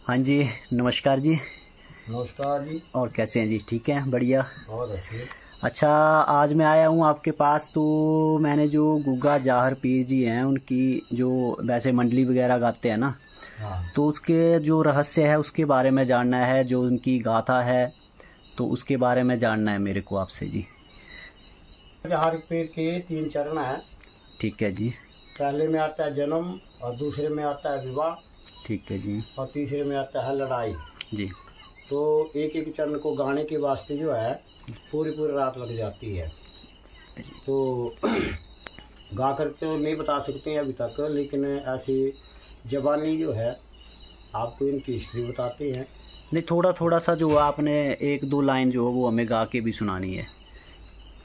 हाँ जी, नमस्कार जी। नमस्कार जी। और कैसे हैं जी? ठीक हैं, बढ़िया। बहुत अच्छे। अच्छा, आज मैं आया हूँ आपके पास, तो मैंने जो गुग्गा जाहर पीर जी हैं उनकी जो वैसे मंडली वगैरह गाते हैं ना, हाँ, तो उसके जो रहस्य है उसके बारे में जानना है, जो उनकी गाथा है तो उसके बारे में जानना है मेरे को आपसे जी। जाहर पीर के 3 चरण हैं। ठीक है जी। पहले में आता है जन्म, और दूसरे में आता है विवाह, ठीक है जी। और तीसरे में आता है लड़ाई। जी। तो एक एक चरण को गाने के वास्ते जो है पूरी पूरी रात लग जाती है। तो गा कर तो नहीं बता सकते हैं अभी तक, लेकिन ऐसी जबानी जो है आपको इनकी हिस्ट्री बताते हैं। नहीं, थोड़ा थोड़ा सा जो आपने 1-2 लाइन जो है वो हमें गा के भी सुनानी है,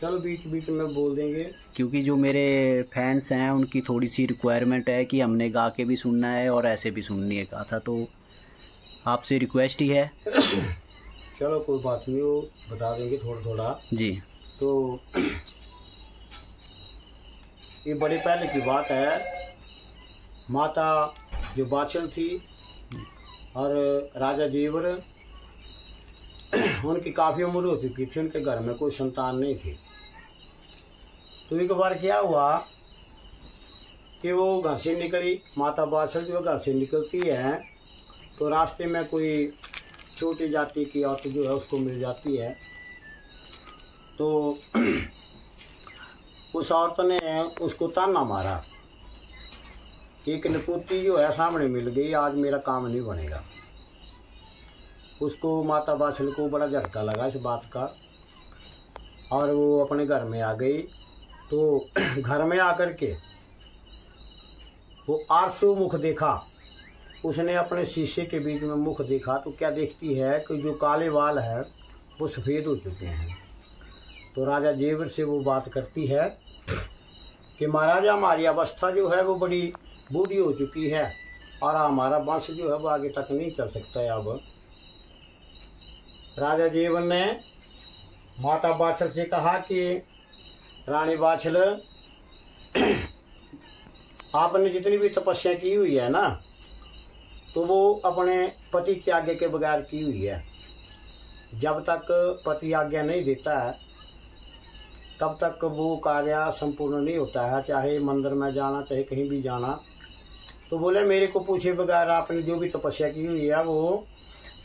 चलो बीच बीच में बोल देंगे। क्योंकि जो मेरे फैंस हैं उनकी थोड़ी सी रिक्वायरमेंट है कि हमने गा के भी सुनना है और ऐसे भी सुननी है गाथा, तो आपसे रिक्वेस्ट ही है। चलो कोई बात नहीं, वो बता देंगे थोड़ा थोड़ा जी। तो। ये बड़े पहले की बात है। माता जो बाछल थी और राजा जीवर, उनकी काफ़ी उम्र हो चुकी थी, उनके घर में कोई संतान नहीं थी। तो एक बार क्या हुआ कि वो घर से निकली, माता बाछल जो घर से निकलती है तो रास्ते में कोई छोटी जाति की औरत जो है उसको मिल जाती है। तो उस औरत ने उसको ताना मारा कि एक नपुती जो है सामने मिल गई, आज मेरा काम नहीं बनेगा। उसको माता बाछल को बड़ा झटका लगा इस बात का, और वो अपने घर में आ गई। तो घर में आकर के वो आरसू मुख देखा। उसने अपने शीशे के बीच में मुख देखा तो क्या देखती है कि जो काले बाल है वो सफ़ेद हो चुके हैं। तो राजा जेवर से वो बात करती है कि महाराजा, हमारी अवस्था जो है वो बड़ी बूढ़ी हो चुकी है और हमारा वंश जो है वो आगे तक नहीं चल सकता है। अब राजा जीवन ने माता बाछल से कहा कि रानी बाछल, आपने जितनी भी तपस्या की हुई है ना, तो वो अपने पति की आज्ञा के बगैर की हुई है। जब तक पति आज्ञा नहीं देता है तब तक वो कार्य संपूर्ण नहीं होता है, चाहे मंदिर में जाना चाहे कहीं भी जाना। तो बोले, मेरे को पूछे बगैर आपने जो भी तपस्या की हुई है वो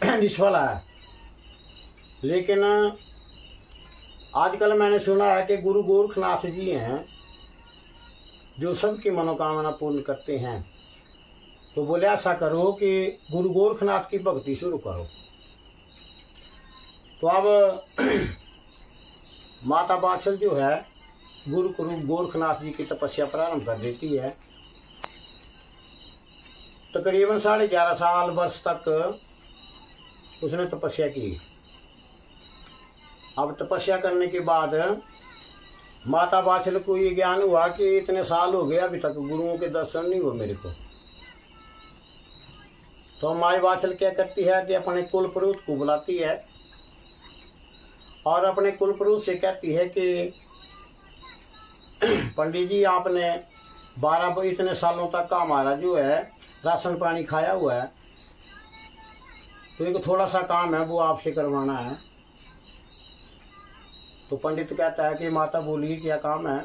निष्फल है। लेकिन आजकल मैंने सुना है कि गुरु गोरखनाथ जी हैं जो सबकी मनोकामना पूर्ण करते हैं। तो बोले, ऐसा करो कि गुरु गोरखनाथ की भक्ति शुरू करो। तो अब माता बाछल जो है गुरु गोरखनाथ जी की तपस्या प्रारंभ कर देती है। तकरीबन 11.5 साल वर्ष तक उसने तपस्या की। अब तपस्या करने के बाद माता बाछल को ये ज्ञान हुआ कि इतने साल हो गए अभी तक गुरुओं के दर्शन नहीं हुए मेरे को। तो माई बाछल क्या करती है कि अपने कुल पुरोहित को बुलाती है और अपने कुल पुरोहित से कहती है कि पंडित जी, आपने 12 इतने सालों तक का हमारा जो है राशन पानी खाया हुआ है, तो एक थोड़ा सा काम है वो आपसे करवाना है। तो पंडित कहता है कि माता बोलिए क्या काम है।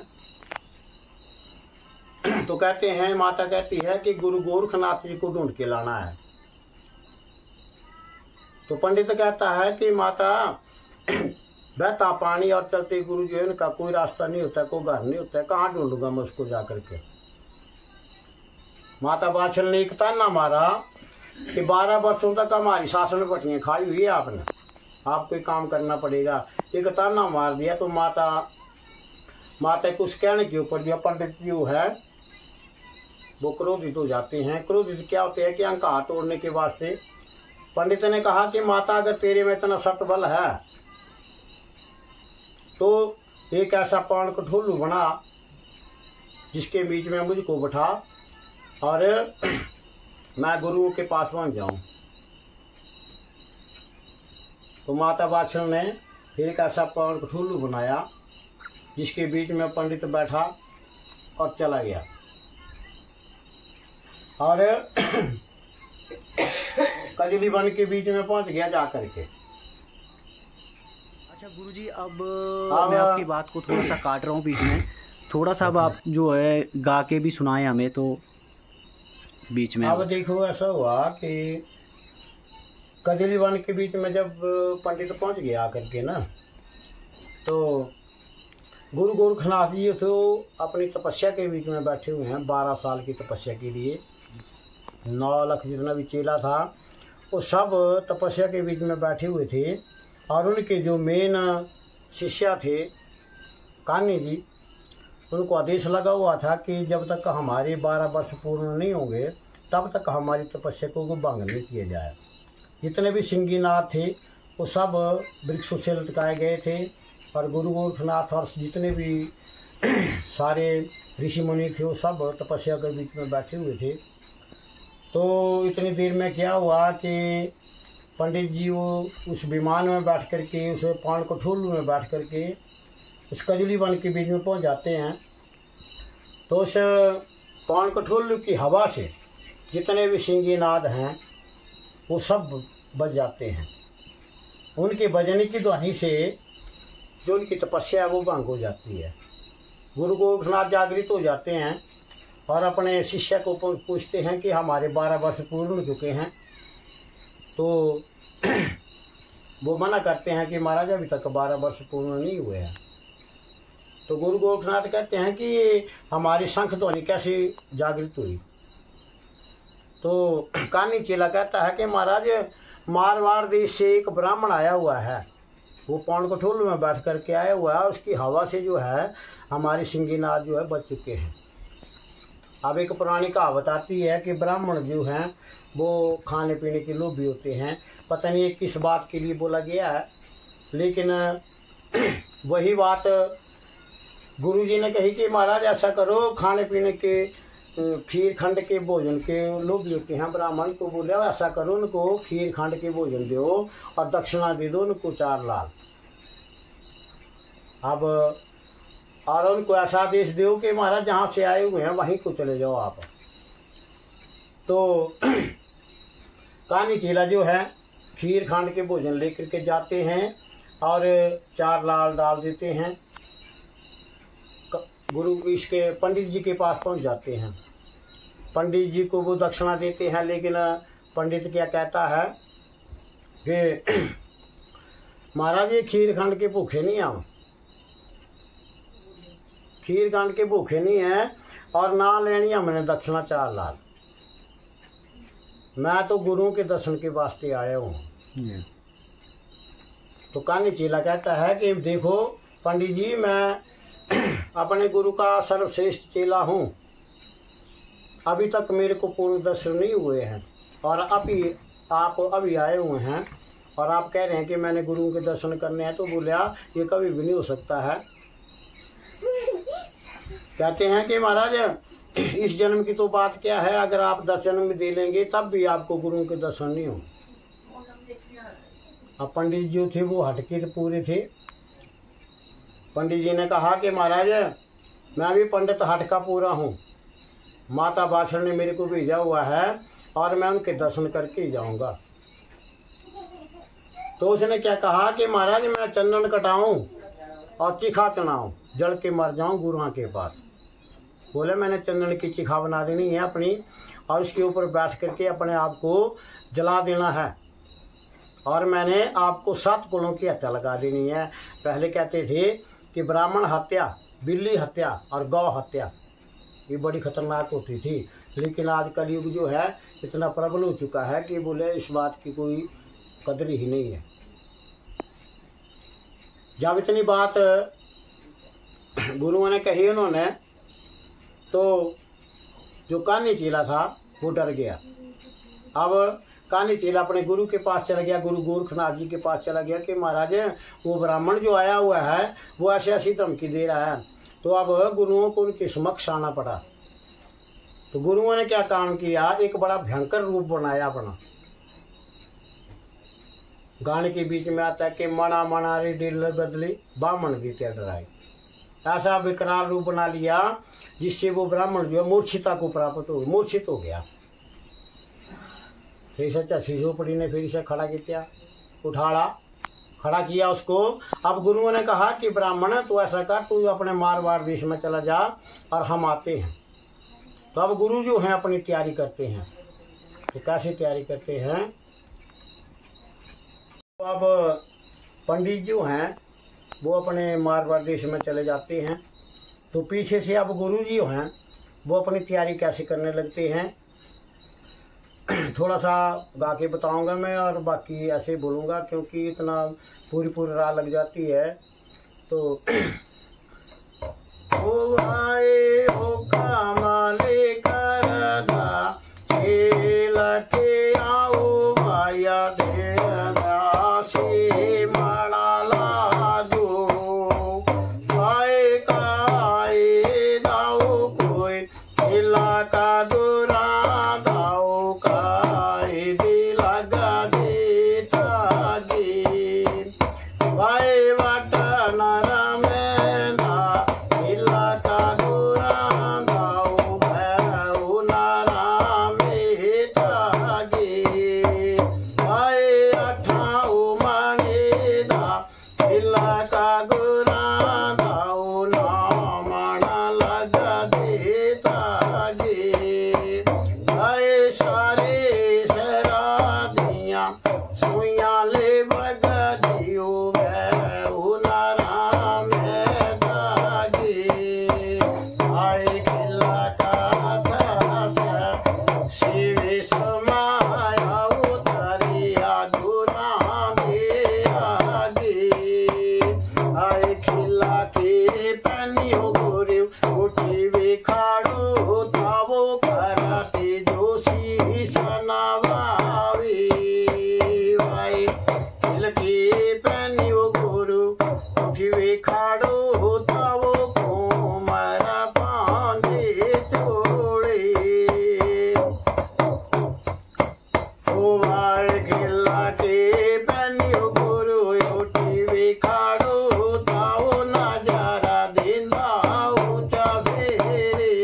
तो कहते हैं, माता कहती है कि गुरु गोरखनाथ जी को ढूंढ के लाना है। तो पंडित कहता है कि माता, बहता पानी और चलते गुरु जो है उनका कोई रास्ता नहीं होता, कोई घर नहीं होता है, कहाँ ढूंढूंगा मैं उसको जाकर के। माता बाछल ने एक ताना मारा कि 12 वर्षों तक हमारी शासन पटियां खाई हुई है आपने, आपको ही काम करना पड़ेगा। एक ताना मार दिया। तो माता कुछ कहने के ऊपर जो पंडित जो है वो क्रोधित हो जाते हैं। क्रोधित क्या होते हैं कि अंका हाथ तोड़ने के वास्ते। पंडित ने कहा कि माता, अगर तेरे में इतना सतबल है तो एक ऐसा पान कठोलू बना जिसके बीच में मुझको बैठा और मैं गुरुओं के पास पहुंच जाऊं। तो माता बाछल ने फिर एक ऐसा पान कठोलू बनाया जिसके बीच में पंडित बैठा और चला गया। और कजली वन के बीच में पहुंच गया जा करके। अच्छा गुरुजी, अब मैं आपकी बात को थोड़ा सा काट रहा हूँ बीच में, थोड़ा सा अब आप जो है गा के भी सुनाए हमें तो बीच में। अब देखो ऐसा हुआ कि कजली वन के बीच में जब पंडित पहुंच गया आकर के ना, तो गुरु गोरखनाथ जी तो अपनी तपस्या के बीच में बैठे हुए हैं। 12 साल की तपस्या के लिए 9 लाख जितना भी चेला था वो सब तपस्या के बीच में बैठे हुए थे। और उनके जो मेन शिष्य थे कान्ही जी, उनको आदेश लगा हुआ था कि जब तक हमारे 12 वर्ष पूर्ण नहीं होंगे तब तक हमारी तपस्या को भंग नहीं किया जाए। जितने भी सिंगीनाथ थे वो सब वृक्षों से लटकाए गए थे। और गुरु गोरखनाथ और जितने भी सारे ऋषि मुनि थे वो सब तपस्या के बीच में बैठे हुए थे। तो इतनी देर में क्या हुआ कि पंडित जी वो उस विमान में बैठ कर के, उस पान कठोलू में बैठ कर के उस कजली वन के बीच में पहुंच जाते हैं। तो उस पान कठोलू की हवा से जितने भी सिंगीनाद हैं वो सब बज जाते हैं। उनके बजने की ध्वनि से जो उनकी तपस्या है वो भंग हो जाती है। गुरु गोरखनाथ जागृत हो जाते हैं और अपने शिष्य को पूछते हैं कि हमारे 12 वर्ष पूर्ण हो चुके हैं। तो वो मना करते हैं कि महाराज अभी तक 12 वर्ष पूर्ण नहीं हुए हैं। तो गुरु गोरखनाथ कहते हैं कि हमारी शंख ध्वनि कैसे जागृत हुई। तो कान्ही चेला कहता है कि महाराज मारवाड़ देश से एक ब्राह्मण आया हुआ है, वो पान कठोल में बैठ करके आया हुआ है, उसकी हवा से जो है हमारे सिंगीनाथ जो है बच चुके हैं। अब एक पुरानी कहावत आती है कि ब्राह्मण जो हैं वो खाने पीने के लोभी होते हैं। पता नहीं किस बात के लिए बोला गया है, लेकिन वही बात गुरुजी ने कही कि महाराज ऐसा करो, खाने पीने के खीर खंड के भोजन के लोभी होते हैं ब्राह्मण। तो बोले ऐसा करो, उनको खीर खंड के भोजन दो और दक्षिणा दे दो उनको 4 लाख। अब और उनको ऐसा आदेश दो कि महाराज जहाँ से आए हुए हैं वहीं को चले जाओ आप। तो कान्ही चेला जो है खीर खंड के भोजन लेकर के जाते हैं और 4 लाल डाल देते हैं। गुरु इसके पंडित जी के पास पहुंच जाते हैं। पंडित जी को वो दक्षिणा देते हैं, लेकिन पंडित क्या कहता है कि महाराज ये खीर खंड के भूखे नहीं आओ, खीर खंड के भूखे नहीं है और ना लेनी हमने दक्षिणा 4 लाख। मैं तो गुरुओं के दर्शन के वास्ते आया हूँ। तो कान्ही चेला कहता है कि देखो पंडित जी, मैं अपने गुरु का सर्वश्रेष्ठ चेला हूँ, अभी तक मेरे को पूर्ण दर्शन नहीं हुए हैं और आप अभी आए हुए हैं और आप कह रहे हैं कि मैंने गुरुओं के दर्शन करने हैं। तो बोलिया ये कभी भी नहीं हो सकता है। कहते हैं कि महाराज इस जन्म की तो बात क्या है, अगर आप 10 जन्म में दे लेंगे तब भी आपको गुरुओं के दर्शन नहीं हो। अब पंडित जी थे वो हटके पूरे थे। पंडित जी ने कहा कि महाराज मैं भी पंडित हटका पूरा हूँ, माता बाछड़ ने मेरे को भेजा हुआ है और मैं उनके दर्शन करके ही जाऊंगा। तो उसने क्या कहा कि महाराज मैं चंदन कटाऊं और चिखा चढ़ाऊं, जल के मर जाऊं गुरुओं के पास। बोले मैंने चंदन की चिखा बना देनी है अपनी और उसके ऊपर बैठ करके अपने आप को जला देना है और मैंने आपको 7 कुलों की हत्या लगा देनी है। पहले कहते थे कि ब्राह्मण हत्या, बिल्ली हत्या और गौ हत्या ये बड़ी खतरनाक होती थी, लेकिन आज कलयुग जो है इतना प्रबल हो चुका है कि बोले इस बात की कोई कदर ही नहीं है। जब इतनी बात गुरुओं ने कही उन्होंने, तो जो कान्ही चेला था वो डर गया। अब कान्ही चेला अपने गुरु के पास चला गया, गुरु गोरखनाथ जी के पास चला गया कि महाराज वो ब्राह्मण जो आया हुआ है वो ऐसी ऐसी धमकी दे रहा है। तो अब गुरुओं को उनके समक्ष आना पड़ा। तो गुरुओं ने क्या काम किया, एक बड़ा भयंकर रूप बनाया अपना। गाने के बीच में आता है कि मना मना रे दिल बदली बामण गीत्या डराई। ऐसा विकराल रूप बना लिया जिससे वो ब्राह्मण जो है मूर्छिता को प्राप्त हो मूर्छित हो गया। फिर से चसी झोपड़ी ने फिर से खड़ा किया, खड़ा किया उसको। अब गुरुओं ने कहा कि ब्राह्मण तू ऐसा कर, तू अपने मारवाड़ देश में चला जा और हम आते हैं। तो अब गुरु जो हैं अपनी तैयारी करते हैं। तो कैसे तैयारी करते हैं? तो अब पंडित जो हैं वो अपने मारवाड़ देश में चले जाते हैं। तो पीछे से अब गुरु जी हैं वो अपनी तैयारी कैसे करने लगते हैं, थोड़ा सा गा के बताऊंगा मैं, और बाकी ऐसे बोलूँगा क्योंकि इतना पूरी रात लग जाती है। तो ओ आए हो कामाले करदा खेल के आओ भाया देना से माना लाजो आए काए दाओ कोई खेला का दुरा दाओ काए दे लगा दे तागे भाई वाटा नारा में ना खेला का दुरा दाओ भाई नारा में तागे भाई अठाओ माने दा खेला का दुरा दाओ ना माना लगा दे तागे भाई सारे शरादियाँ सुइयाँ ले बगा दियो नारा में दागे भाई खिला का दास शिव समाया उतरिया दुरा में आगे भाई खिला के पनियो गोरे उठी वे खाड़ो तावो कराते जोशी सनावावे भाई खिल के पनियो गोरू उठी वे खाड़ो तावो को मारा पांडे चोड़े ओ भाई खिला के पनियो गोरू उठी वे खाड़ो तावो नजारा देंदा ऊंचा फेरे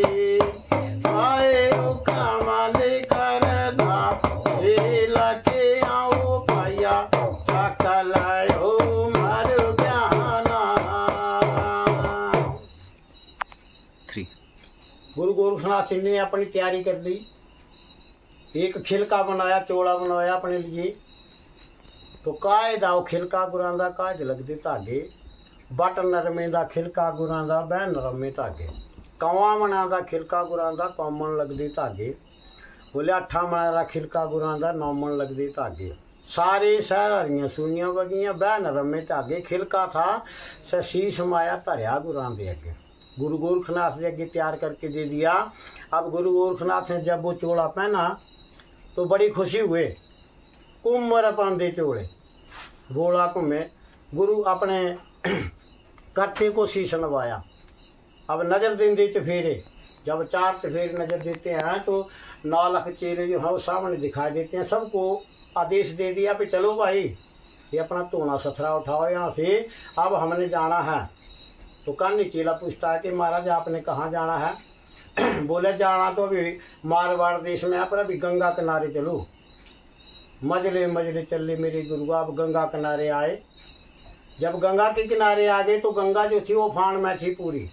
आए ओ कमाले करदा खेल के आओ पाया चकलायो मर बयाना। 3 गुरु गोरखनाथ सिंह ने अपनी तैयारी कर ली। एक खिलका बनाया, चोला बनाया अपने लिए। तो काए दाओ खिलका गुरां दा काज लगदे धागे, बट नरमे दा खिलका गुरां दा बह नरमे धागे, कौआ मना दा खिलका गुरां दा कौमन लगदे धागे, बोले अठा मना दा खिलका गुरां दा नौमन लगदे धागे, सारे शहर हरियां सुनियां वगियां बह नरमे धागे, खिलका था शीश माया धरिया गुरां दे अगे। गुरु गोरखनाथ ने अगे तैयार करके दे दिया। अब गुरु गोरखनाथ ने जब वो चोला पहना तो बड़ी खुशी हुए। कुमर पांदे चोले गोला घूमे। गुरु अपने करते को शीश नवाया। अब नजर देंदे चफेरे, जब 4 चफेरे नजर देते हैं तो 9 लाख चेहरे जो हैं वो सामने दिखाई देते हैं। सबको आदेश दे दिया कि चलो भाई ये अपना धोना सथरा उठाओ यहाँ से, अब हमने जाना है। तो कान्ही चेला पूछता है कि महाराज आपने कहाँ जाना है? बोले जाना तो अभी मारवाड़ देश में है, पर अभी गंगा किनारे चलो। मजले मजले चले मेरे गुरु। अब गंगा किनारे आए। जब गंगा के किनारे आ गए तो गंगा जो थी वो फान में थी पूरी।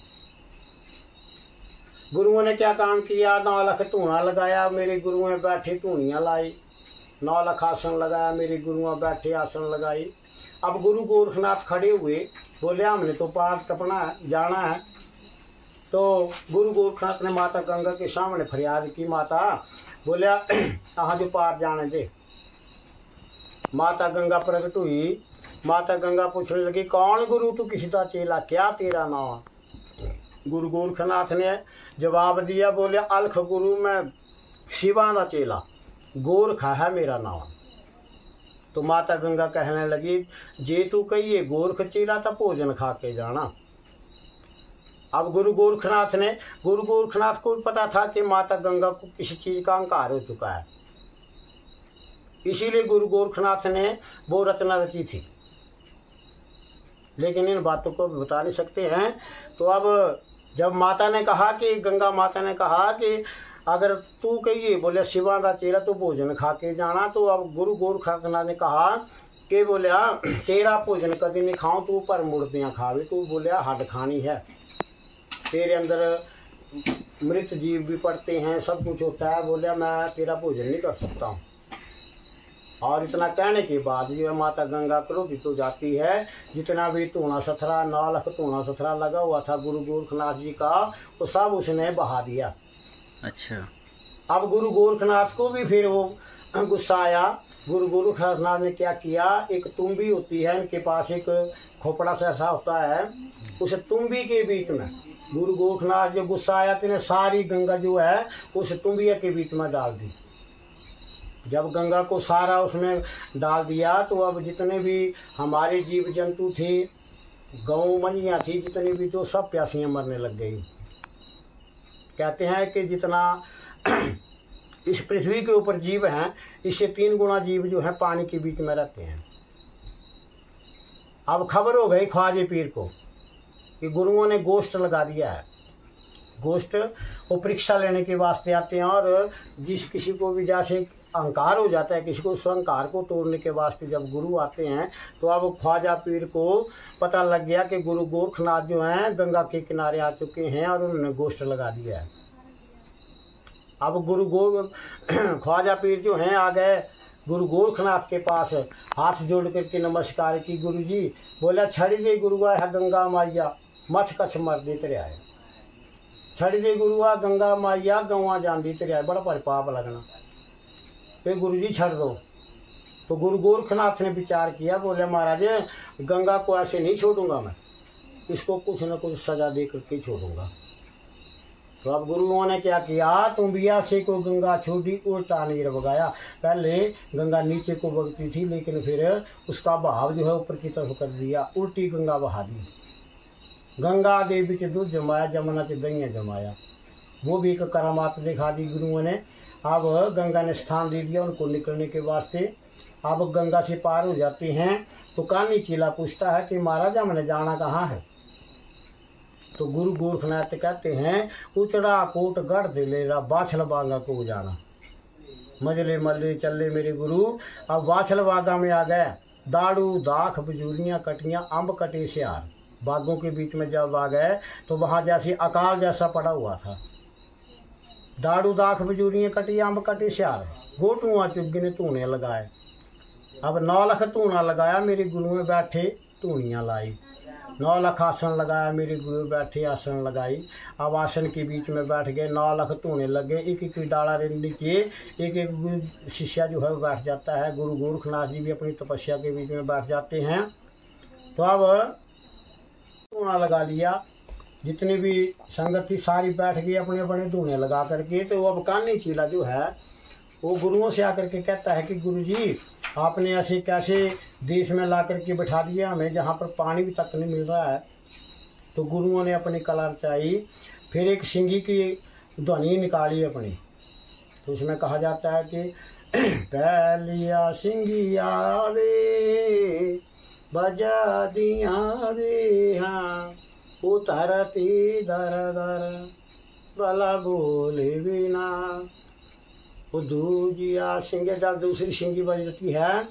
गुरुओं ने क्या काम किया? 9 लाख धूना लगाया, मेरे गुरुओं बैठे धूनियाँ लाई। 9 लाख आसन लगाया, मेरे गुरुओं बैठे आसन लगाई। अब गुरु गोरखनाथ खड़े हुए, बोले हमने तो पार टपना है, जाना है। तो गुरु गोरखनाथ ने माता गंगा के सामने फरियाद की। माता बोले अहाँ जो पार जाने दे। माता गंगा प्रकट हुई। माता गंगा पूछने लगी कौन गुरु तू किसी का चेला, क्या तेरा नाम? गुरु गोरखनाथ ने जवाब दिया, बोले अलख गुरु मैं शिवा का चेला, गोरखा है मेरा नाम। तो माता गंगा कहने लगी जे तू कहिए गोरख चेला तो भोजन खा के जाना। अब गुरु गोरखनाथ को पता था कि माता गंगा को किसी चीज का अहंकार हो चुका है, इसीलिए गुरु गोरखनाथ ने वो रचना रची थी, लेकिन इन बातों को बता नहीं सकते हैं। तो अब जब माता ने कहा कि गंगा माता ने कहा कि अगर तू कहिए बोले शिवा का चेहरा तो भोजन खा के जाना। तो अब गुरु गोरखनाथ ने कहा कि बोलिया तेरा भोजन कभी नहीं खाऊं, तू पर मुर्दियाँ खावे, तू बोलिया हड्ड खानी है, तेरे अंदर मृत जीव भी पड़ते हैं, सब कुछ होता है, बोलिया मैं तेरा भोजन नहीं कर सकता हूँ। और इतना कहने के बाद जो है माता गंगा क्रोधित हो जाती है। जितना भी टूना सथरा 9 लाख टूना सथरा लगा हुआ था गुरु गोरखनाथ जी का, वो सब उसने बहा दिया। अच्छा। अब गुरु गोरखनाथ को भी फिर वो गुस्सा आया। गुरु गोरखनाथ ने क्या किया, एक तुम्बी होती है इनके पास, एक खोपड़ा सा ऐसा होता है, उस तुम्बी के बीच में गुरु गोरखनाथ जो गुस्सा आया तो सारी गंगा जो है उस तुम्बिया के बीच में डाल दी। जब गंगा को सारा उसमें डाल दिया तो अब जितने भी हमारे जीव जंतु थे, गौ मनियाँ थी जितनी भी, तो सब प्यासियाँ मरने लग गई। कहते हैं कि जितना इस पृथ्वी के ऊपर जीव हैं, इससे 3 गुना जीव जो है पानी के बीच में रहते हैं। अब खबर हो गई ख्वाजा पीर को कि गुरुओं ने गोश्त लगा दिया है। गोश्त वो परीक्षा लेने के वास्ते आते हैं, और जिस किसी को भी जैसे अहंकार हो जाता है, किसी को स्वअहंकार को तोड़ने के वास्ते जब गुरु आते हैं, तो अब ख्वाजा पीर को पता लग गया कि गुरु गोरखनाथ जो हैं गंगा के किनारे आ चुके हैं और उन्होंने गोश्त लगा दिया है। अब ख्वाजा पीर जो हैं आ गए गुरु गोरखनाथ के पास, हाथ जोड़ करके नमस्कार की। गुरु जी बोला छड़ी दे गुरुआ है गंगा माइया, मछ कछ मर दे तेरे आए, छड़ी दे गुरुआ गंगा माइया गौवा जान दी तेरे आए, बड़ा पर पाप लगना, फिर गुरु जी छड़ दो। तो गुरु गोरखनाथ ने विचार किया, बोले महाराज गंगा को ऐसे नहीं छोड़ूंगा मैं, इसको कुछ न कुछ सजा दे करके छोड़ूंगा। तो अब गुरुओं ने क्या किया, तुम्बिया से को गंगा छोड़ी उल्टा नीर बगाया। पहले गंगा नीचे को बगती थी, लेकिन फिर उसका बहाव जो है ऊपर की तरफ कर दिया, उल्टी गंगा बहा दी। गंगा दे बिच दूध जमाया, जमुना च दहिया जमाया, वो भी एक करामात दिखा दी गुरुओं ने। अब गंगा ने स्थान दे दिया उनको निकलने के वास्ते। अब गंगा से पार हो जाते हैं तो कानी चीला पूछता है कि महाराज हमने जाना कहाँ है। तो गुरु गोरखनाथ कहते हैं उचड़ा कोट गढ़ दिलेरा बाछल बागा को जाना, मजले मल्ले चले मेरे गुरु। अब बाछल बागा में आ गए, दाड़ू दाख बजूरियाँ कटियाँ अम्ब कटे सियार, बागों के बीच में जब आ गए तो वहाँ जैसे अकाल जैसा पड़ा हुआ था। दाड़ू दाख बजूरियाँ कटी अम्ब कटे सियार, गोटुआ चुग्गी ने धूने लगाए। अब 9 लाख धूना लगाया मेरे गुरु में बैठे धूनियाँ लाई, 9 लाख आसन लगाया मेरे गुरु बैठे आसन लगाई। अब आसन के बीच में बैठ गए, 9 लाख धूने लगे, एक एक डाला नीचे एक एक शिष्या जो है बैठ जाता है। गुरु गोरखनाथ जी भी अपनी तपस्या के बीच में बैठ जाते हैं। तो अब धूना लगा लिया, जितनी भी संगत थी सारी बैठ गई अपने अपने धूने लगा करके। तो अब कानी चीला जो है वो गुरुओं से आकर के कहता है कि गुरु जी आपने ऐसे कैसे देश में ला करके बैठा दिया हमें जहाँ पर पानी भी तक नहीं मिल रहा है। तो गुरुओं ने अपनी कला रचाई, फिर एक सिंगी की ध्वनि निकाली अपनी। तो उसमें कहा जाता है कि पहलिया सिंगिया वे बजा दिया रे हाँ, उतरती दर दर भला बोले बिना। वो दूजिया सिंगे जब दूसरी सिंगी बजती है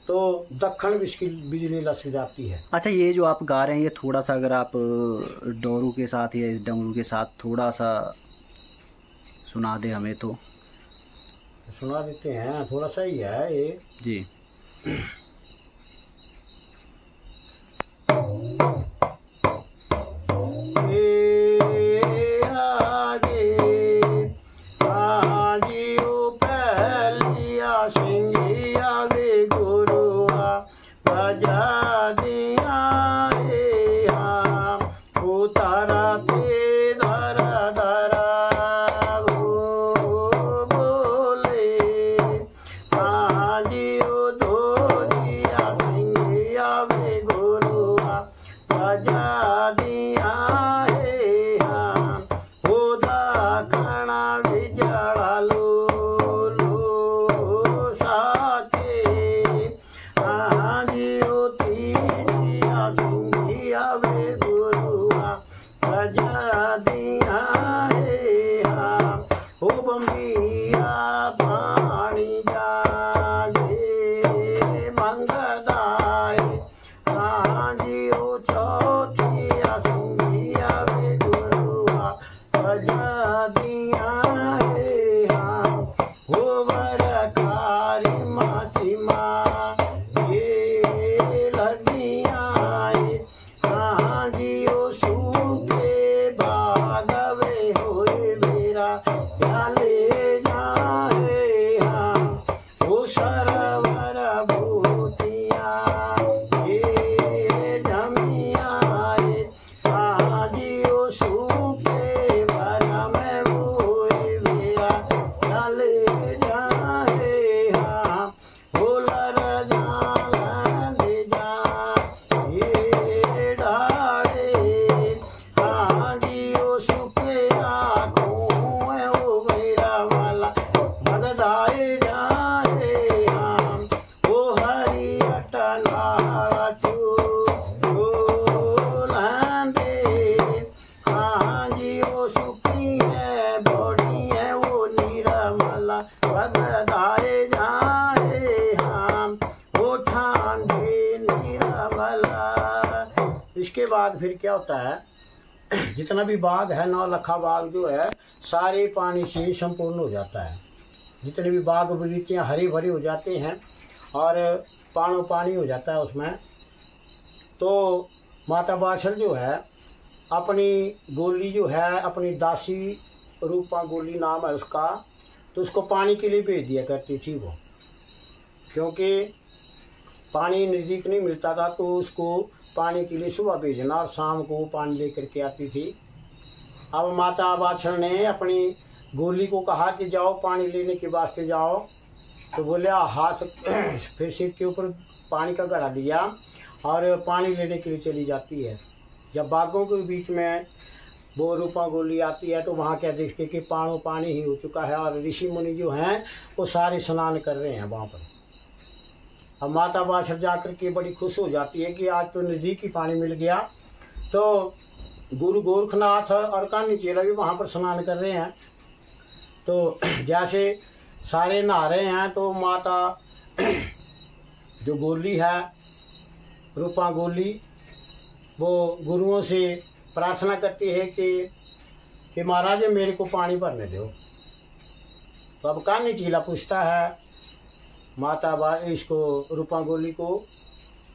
तो दक्षिण की बिजली लग जाती है। अच्छा, ये जो आप गा रहे हैं ये थोड़ा सा अगर आप डोरू के साथ या इस डमरू के साथ थोड़ा सा सुना दे हमें तो सुना देते हैं, थोड़ा सा ही है ये जी। बंददाए हाँ जी ओ चौथिया संगिया वे गुरुआ बजा दिया है हाँ हो बरकारी माची माँ ये लगिया है हाँ जी ओ सूखे बागवे होए मेरा ले जाए हाँ ओ सरवर भूतिया ये जमिया हाँ जी ओ सूखे बना में होए मेरा ले जाए हाँ ओ लर जान ले जा ये डाले हाँ जी ओ सूखे आँखों ओ मेरा वाला बगदाए जाए हाँ ओ हरी अटनाला चू लांदे हाँ जी ओ सुखी है बड़ी है वो नीरमला बगदाए जाए हाँ ओ ठांडे नीरमला। इसके बाद फिर क्या होता है, जितना भी बाग है 9 लखा बाग जो है सारे पानी से संपूर्ण हो जाता है। जितने भी बाग बगीचे हरे भरे हो जाते हैं और पानी हो जाता है उसमें। तो माता बाछड़ जो है अपनी गोली जो है अपनी दासी रूपा गोली नाम है उसका, तो उसको पानी के लिए भेज दिया करती थी वो, क्योंकि पानी नज़दीक नहीं मिलता था तो उसको पानी के लिए सुबह भेजना और शाम को पानी लेकर के आती थी। अब माता बाछड़ ने अपनी गोली को कहा कि जाओ पानी लेने के वास्ते जाओ, तो बोले हाथ फिर सिर के ऊपर पानी का घड़ा लिया और पानी लेने के लिए चली जाती है। जब बागों के बीच में वो रूपा गोली आती है तो वहाँ क्या देखते कि पानी ही हो चुका है और ऋषि मुनि जो हैं वो सारे स्नान कर रहे हैं वहाँ पर। अब माता बाछड़ जाकर के बड़ी खुश हो जाती है कि आज तो नज़दीक ही पानी मिल गया। तो गुरु गोरखनाथ और कान्ही चेला भी वहाँ पर स्नान कर रहे हैं। तो जैसे सारे नहा रहे हैं तो माता जो गोली है रूपा गोली वो गुरुओं से प्रार्थना करती है कि महाराज मेरे को पानी भरने दो। तो अब कान्ही चेला पूछता है माता इसको रूपा गोली को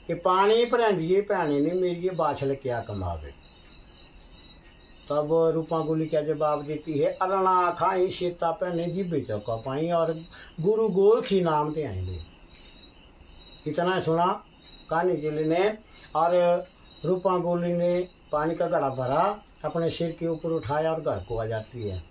कि पानी भरेंदिए भैने ने मेरी बाछड़ क्या कमावे। तब रूपा गोली क्या जवाब देती है अरना खाई सीता पहने जिबे चौका पाई और गुरु गोरखी नाम ते आएंगे। इतना सुना कान्ही चेले ने और रूपा गोली ने पानी का घड़ा भरा अपने सिर के ऊपर उठाया और घर को आ जाती है।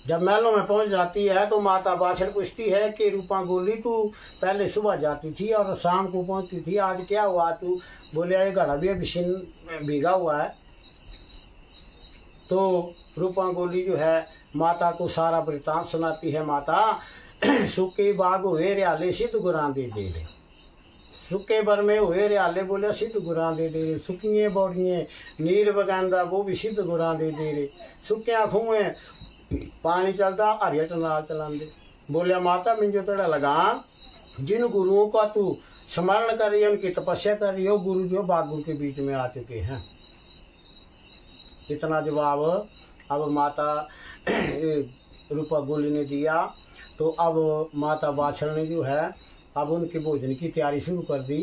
जब महलों में पहुंच जाती है तो माता बाछड़ पूछती है कि रूपा गोली तू पहले सुबह जाती थी और शाम को पहुंचती थी, आज क्या हुआ तू? बोले ये घड़ा भी अभी भीगा हुआ है। तो रूपा गोली जो है माता को सारा वृतांत सुनाती है। माता सुके बाग हुए रियाले सिद्ध गुरां दे रे, सुके बर में हुए रियाले बोले सिद्ध गुरां दे रे, सुकिए बौड़िए नीर बगांदा वो भी सिद्ध गुरां दे रे, सुकिया खुएं पानी चलता हरियट नाल चलांदे। बोलिया माता मिंजो तड़ा लगा जिन गुरुओं का तू स्मरण कर रही है उनकी तपस्या कर रही हो, गुरु जो बागुर के बीच में आ चुके हैं। इतना जवाब अब माता रूपा गोली ने दिया। तो अब माता बाछड़ ने जो है अब उनके भोजन की तैयारी शुरू कर दी।